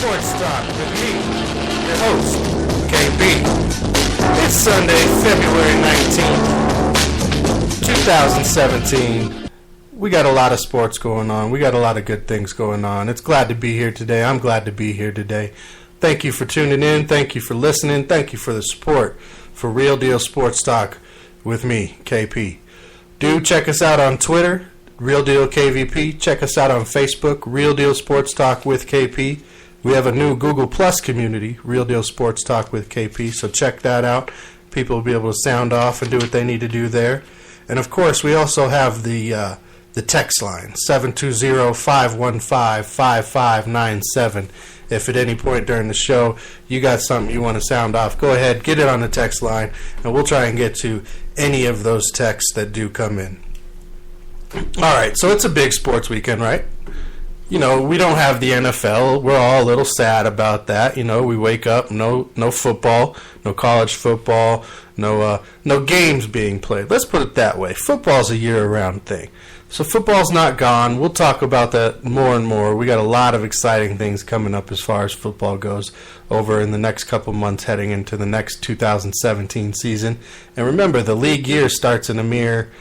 Sports Talk with me, your host, KB. It's Sunday, February 19th, 2017. We got a lot of sports going on. We got a lot of good things going on. It's glad to be here today. I'm glad to be here today. Thank you for tuning in. Thank you for listening. Thank you for the support for Real Deal Sports Talk with me, KP. Do check us out on Twitter, Real Deal KVP. Check us out on Facebook, Real Deal Sports Talk with KP. We have a new Google Plus community, Real Deal Sports Talk with KP, so check that out. People will be able to sound off and do what they need to do there. And, of course, we also have the text line, 720-515-5597. If at any point during the show you got something you want to sound off, go ahead, get it on the text line, and we'll try and get to any of those texts that do come in. All right, so it's a big sports weekend, right? You know, we don't have the NFL. We're all a little sad about that. You know, we wake up, no football, no college football, no games being played. Let's put it that way. Football's a year-round thing. So football's not gone. We'll talk about that more and more. We got a lot of exciting things coming up as far as football goes over in the next couple months heading into the next 2017 season. And remember, the league year starts in a mere,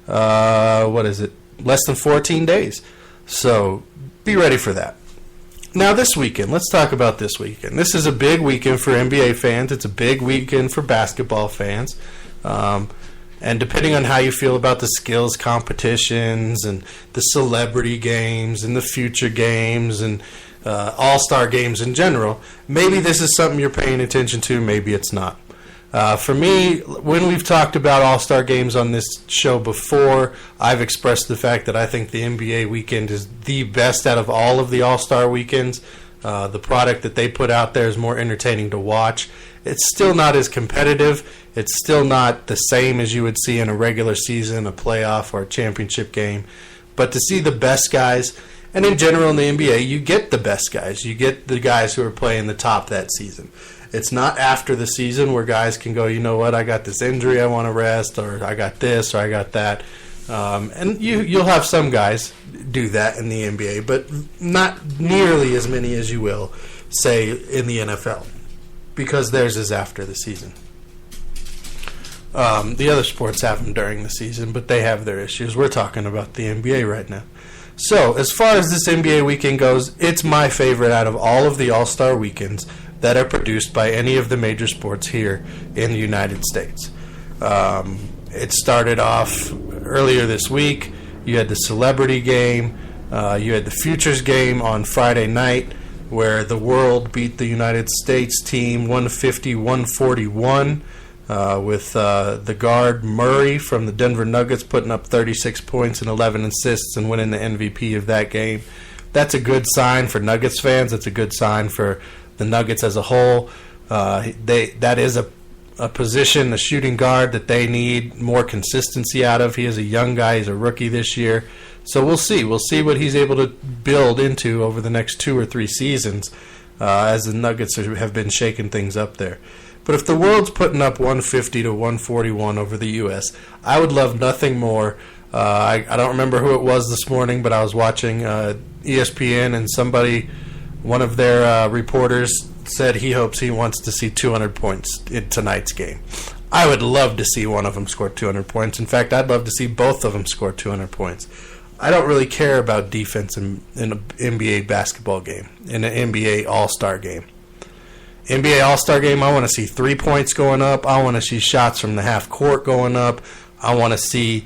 less than 14 days. So be ready for that. Now this weekend, let's talk about this weekend. This is a big weekend for NBA fans. It's a big weekend for basketball fans. And depending on how you feel about the skills competitions and the celebrity games and the future games and all-star games in general, maybe this is something you're paying attention to, maybe it's not. For me, when we've talked about all-star games on this show before, I've expressed the fact that I think the NBA weekend is the best out of all of the all-star weekends. The product that they put out there is more entertaining to watch. It's still not as competitive. It's still not the same as you would see in a regular season, a playoff, or a championship game. But to see the best guys, and in general in the NBA, you get the best guys. You get the guys who are playing the top that season. It's not after the season where guys can go, you know what, I got this injury I want to rest, or I got this, or I got that. And you'll have some guys do that in the NBA, but not nearly as many as you will, say, in the NFL, because theirs is after the season. The other sports have them during the season, but they have their issues. We're talking about the NBA right now. So, as far as this NBA weekend goes, it's my favorite out of all of the All-Star weekends that are produced by any of the major sports here in the United States. It started off earlier this week. You had the celebrity game. You had the futures game on Friday night, where the world beat the United States team 150-141 with the guard Murray from the Denver Nuggets putting up 36 points and 11 assists and winning the MVP of that game. That's a good sign for Nuggets fans. That's a good sign for the Nuggets as a whole. That is a position, a shooting guard, that they need more consistency out of. He is a young guy. He's a rookie this year. So we'll see. We'll see what he's able to build into over the next 2 or 3 seasons as the Nuggets have been shaking things up there. But if the world's putting up 150-141 over the U.S., I would love nothing more. I don't remember who it was this morning, but I was watching ESPN, and one of their reporters said he wants to see 200 points in tonight's game. I would love to see one of them score 200 points. In fact, I'd love to see both of them score 200 points. I don't really care about defense in an NBA basketball game, in an NBA All-Star game. NBA All-Star game, I want to see 3 points going up. I want to see shots from the half court going up. I want to see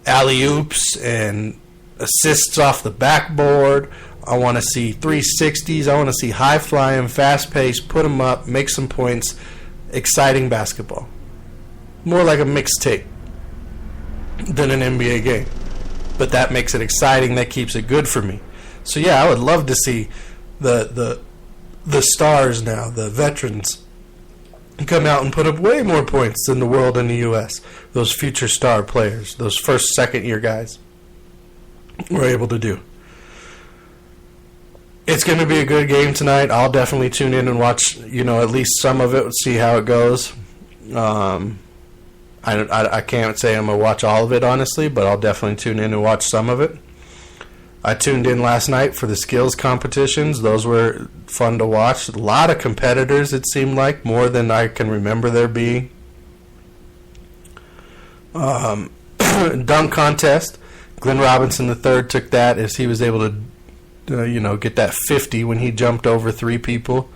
alley-oops and assists off the backboard. I want to see 360s. I want to see high-flying, fast-paced, put them up, make some points, exciting basketball. More like a mixtape than an NBA game. But that makes it exciting. That keeps it good for me. So, yeah, I would love to see the stars now, the veterans, come out and put up way more points than the world and the U.S. Those future star players, those first, second-year guys were able to do. It's going to be a good game tonight. I'll definitely tune in and watch, at least some of it, see how it goes. I can't say I'm going to watch all of it, honestly, but I'll definitely tune in and watch some of it. I tuned in last night for the skills competitions. Those were fun to watch. A lot of competitors, it seemed like, more than I can remember there being. Dunk contest. Glenn Robinson III took that as he was able to, get that 50 when he jumped over 3 people.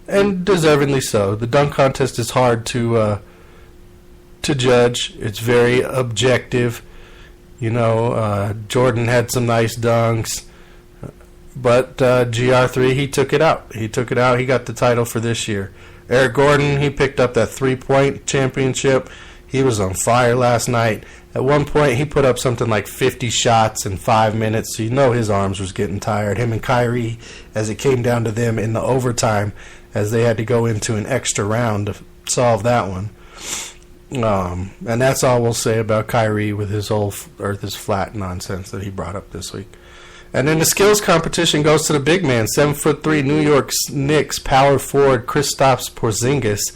And deservedly so. The dunk contest is hard to judge. It's very objective. Jordan had some nice dunks, but GR3, he took it out. He got the title for this year. Eric Gordon, he picked up that 3-point championship. He was on fire last night. At one point, he put up something like 50 shots in 5 minutes, so his arms was getting tired. Him and Kyrie, as it came down to them in the overtime, as they had to go into an extra round to solve that one. And that's all we'll say about Kyrie with his whole Earth is flat nonsense that he brought up this week. And then the skills competition goes to the big man, 7'3" New York Knicks power forward Kristaps Porzingis,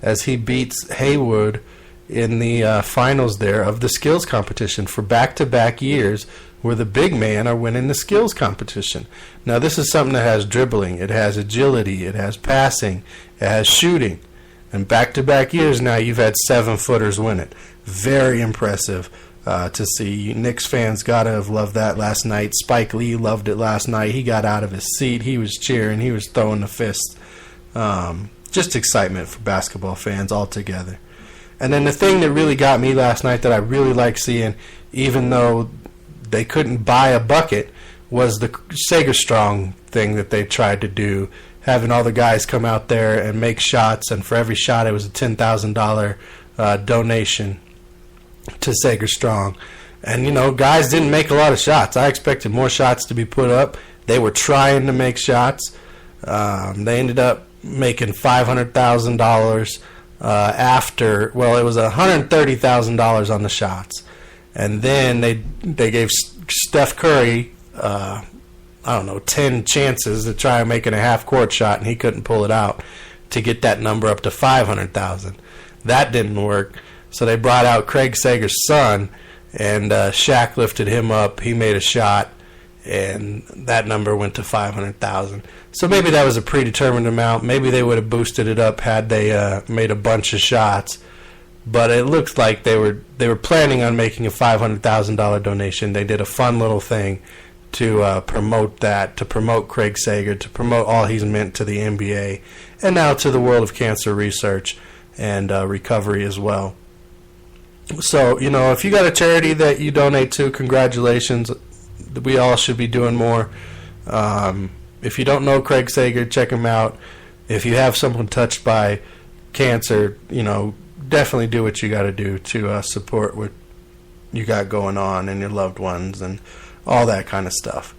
as he beats Haywood in the finals there of the skills competition for back-to-back years, where the big man are winning the skills competition. Now this is something that has dribbling, it has agility, it has passing, it has shooting. And back-to-back years now, you've had 7-footers win it. Very impressive to see. Knicks fans got to have loved that last night. Spike Lee loved it last night. He got out of his seat. He was cheering. He was throwing the fists. Just excitement for basketball fans altogether. And then the thing that really got me last night that I really like seeing, even though they couldn't buy a bucket, was the Sega Strong thing that they tried to do, having all the guys come out there and make shots, and for every shot it was a $10,000 donation to Sega Strong. And, guys didn't make a lot of shots. I expected more shots to be put up. They were trying to make shots. They ended up making $500,000 after, it was $130,000 on the shots. And then they gave Steph Curry 10 chances to try and make it a half-court shot, and he couldn't pull it out to get that number up to $500,000. That didn't work, so they brought out Craig Sager's son, and Shaq lifted him up. He made a shot, and that number went to $500,000. So maybe that was a predetermined amount. Maybe they would have boosted it up had they made a bunch of shots. But it looks like they were planning on making a $500,000 donation. They did a fun little thing to promote that, to promote Craig Sager, to promote all he's meant to the NBA, and now to the world of cancer research and recovery as well. So, if you got a charity that you donate to, congratulations. We all should be doing more. If you don't know Craig Sager, check him out. If you have someone touched by cancer, definitely do what you got to do to support what you got going on and your loved ones and all that kind of stuff.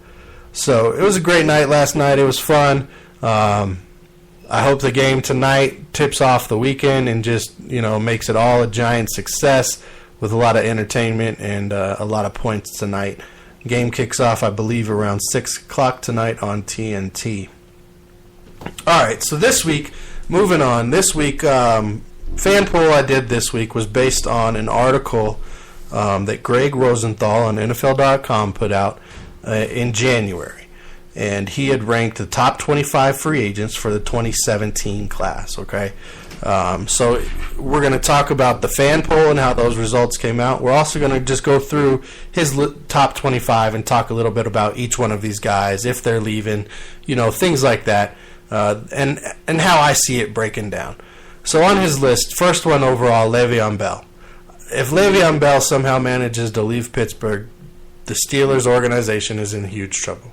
So it was a great night last night. It was fun. I hope the game tonight tips off the weekend and just, makes it all a giant success with a lot of entertainment and a lot of points tonight. Game kicks off, I believe, around 6 o'clock tonight on TNT. All right, so this week, moving on. This week, fan poll I did this week was based on an article that Greg Rosenthal on NFL.com put out in January. And he had ranked the top 25 free agents for the 2017 class, okay? So we're going to talk about the fan poll and how those results came out. We're also going to just go through his top 25 and talk a little bit about each one of these guys, if they're leaving, things like that, and how I see it breaking down. So on his list, first one overall, Le'Veon Bell. If Le'Veon Bell somehow manages to leave Pittsburgh, the Steelers organization is in huge trouble.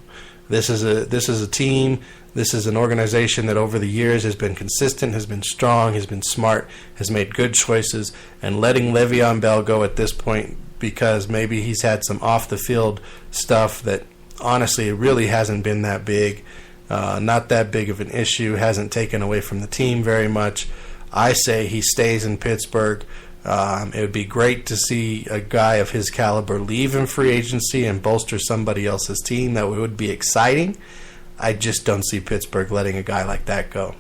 This is a team. This is an organization that over the years has been consistent, has been strong, has been smart, has made good choices, and letting Le'Veon Bell go at this point because maybe he's had some off-the-field stuff that honestly it really hasn't been that big, not that big of an issue, hasn't taken away from the team very much. I say he stays in Pittsburgh. It would be great to see a guy of his caliber leave in free agency and bolster somebody else's team. That would be exciting. I just don't see Pittsburgh letting a guy like that go.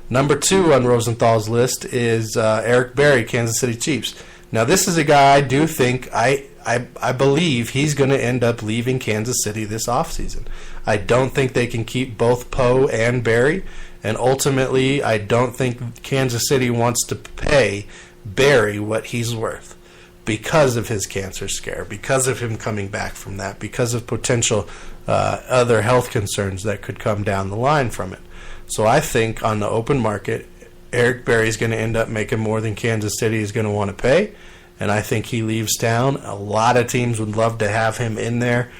Number 2 on Rosenthal's list is Eric Berry, Kansas City Chiefs. Now, this is a guy I do think, I I believe he's going to end up leaving Kansas City this offseason. I don't think they can keep both Poe and Barry, and ultimately I don't think Kansas City wants to pay Barry what he's worth because of his cancer scare, because of him coming back from that, because of potential other health concerns that could come down the line from it. So I think on the open market, Eric Berry's going to end up making more than Kansas City is going to want to pay, and I think he leaves town. A lot of teams would love to have him in there.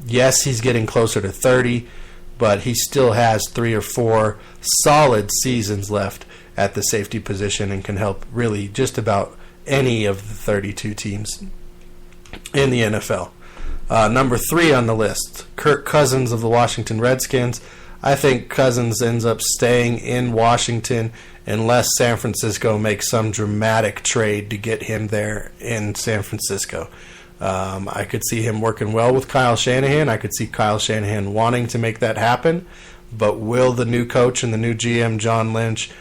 Yes, he's getting closer to 30, but he still has 3 or 4 solid seasons left at the safety position and can help really just about any of the 32 teams in the NFL. Number 3 on the list, Kirk Cousins of the Washington Redskins. I think Cousins ends up staying in Washington unless San Francisco makes some dramatic trade to get him there in San Francisco. I could see him working well with Kyle Shanahan. I could see Kyle Shanahan wanting to make that happen. But will the new coach and the new GM, John Lynch,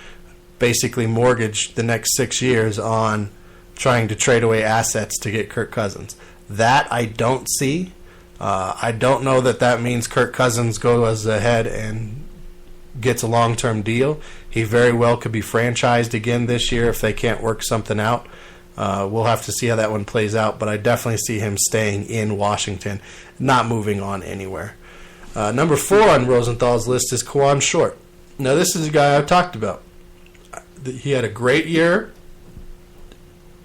basically mortgage the next 6 years on trying to trade away assets to get Kirk Cousins? That I don't see. I don't know that means Kirk Cousins goes ahead and gets a long-term deal. He very well could be franchised again this year if they can't work something out. We'll have to see how that one plays out, but I definitely see him staying in Washington, not moving on anywhere. Number 4 on Rosenthal's list is Kawann Short. Now, this is a guy I've talked about. He had a great year.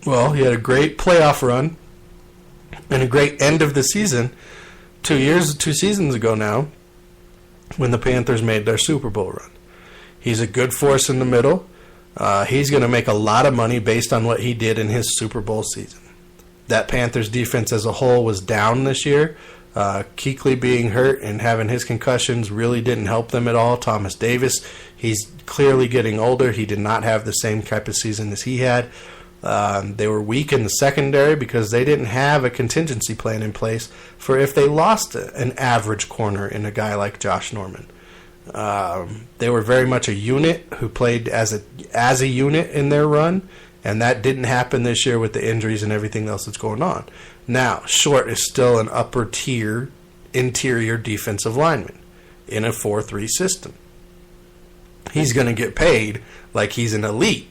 Well, he had a great playoff run and a great end of the season 2 seasons ago now when the Panthers made their Super Bowl run. He's a good force in the middle. He's going to make a lot of money based on what he did in his Super Bowl season. That Panthers defense as a whole was down this year. Kuechly being hurt and having his concussions really didn't help them at all. Thomas Davis, he's clearly getting older. He did not have the same type of season as he had. They were weak in the secondary because they didn't have a contingency plan in place for if they lost an average corner in a guy like Josh Norman. They were very much a unit who played as a unit in their run, and that didn't happen this year with the injuries and everything else that's going on. Now, Short is still an upper tier interior defensive lineman in a 4-3 system. He's going to get paid like he's an elite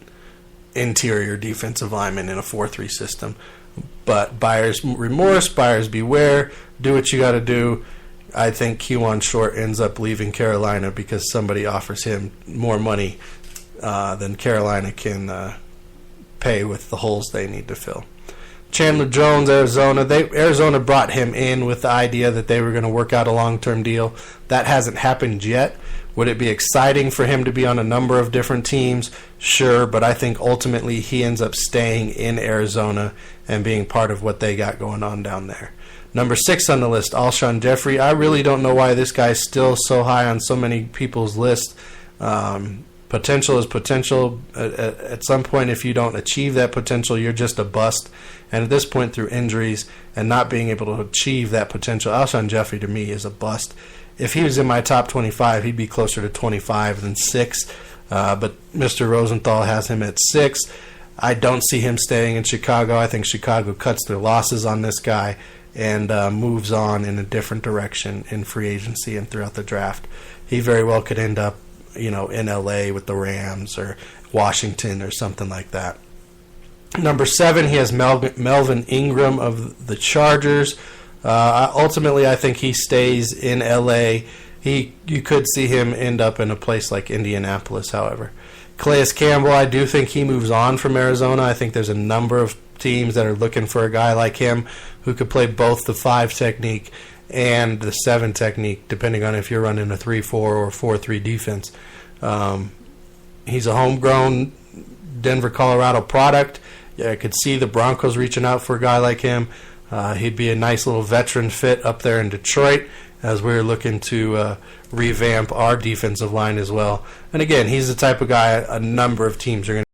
interior defensive lineman in a 4-3 system. But buyer's remorse, buyer's beware, do what you got to do. I think Kawann Short ends up leaving Carolina because somebody offers him more money than Carolina can pay with the holes they need to fill. Chandler Jones, Arizona. Arizona brought him in with the idea that they were going to work out a long-term deal. That hasn't happened yet. Would it be exciting for him to be on a number of different teams? Sure, but I think ultimately he ends up staying in Arizona and being part of what they got going on down there. Number 6 on the list, Alshon Jeffrey. I really don't know why this guy's still so high on so many people's list. Potential is potential. At some point, if you don't achieve that potential, you're just a bust. And at this point, through injuries and not being able to achieve that potential, Alshon Jeffrey to me is a bust. If he was in my top 25, he'd be closer to 25 than 6. But Mr. Rosenthal has him at 6. I don't see him staying in Chicago. I think Chicago cuts their losses on this guy and moves on in a different direction in free agency and throughout the draft. He very well could end up, in LA with the Rams or Washington or something like that. Number 7, he has Melvin Ingram of the Chargers. Ultimately, I think he stays in LA. You could see him end up in a place like Indianapolis, however. Calais Campbell, I do think he moves on from Arizona. I think there's a number of teams that are looking for a guy like him who could play both the 5 technique and the 7 technique, depending on if you're running a 3-4 or 4-3 defense. He's a homegrown Denver, Colorado product. I could see the Broncos reaching out for a guy like him. He'd be a nice little veteran fit up there in Detroit as we're looking to revamp our defensive line as well. And again, he's the type of guy a number of teams are going to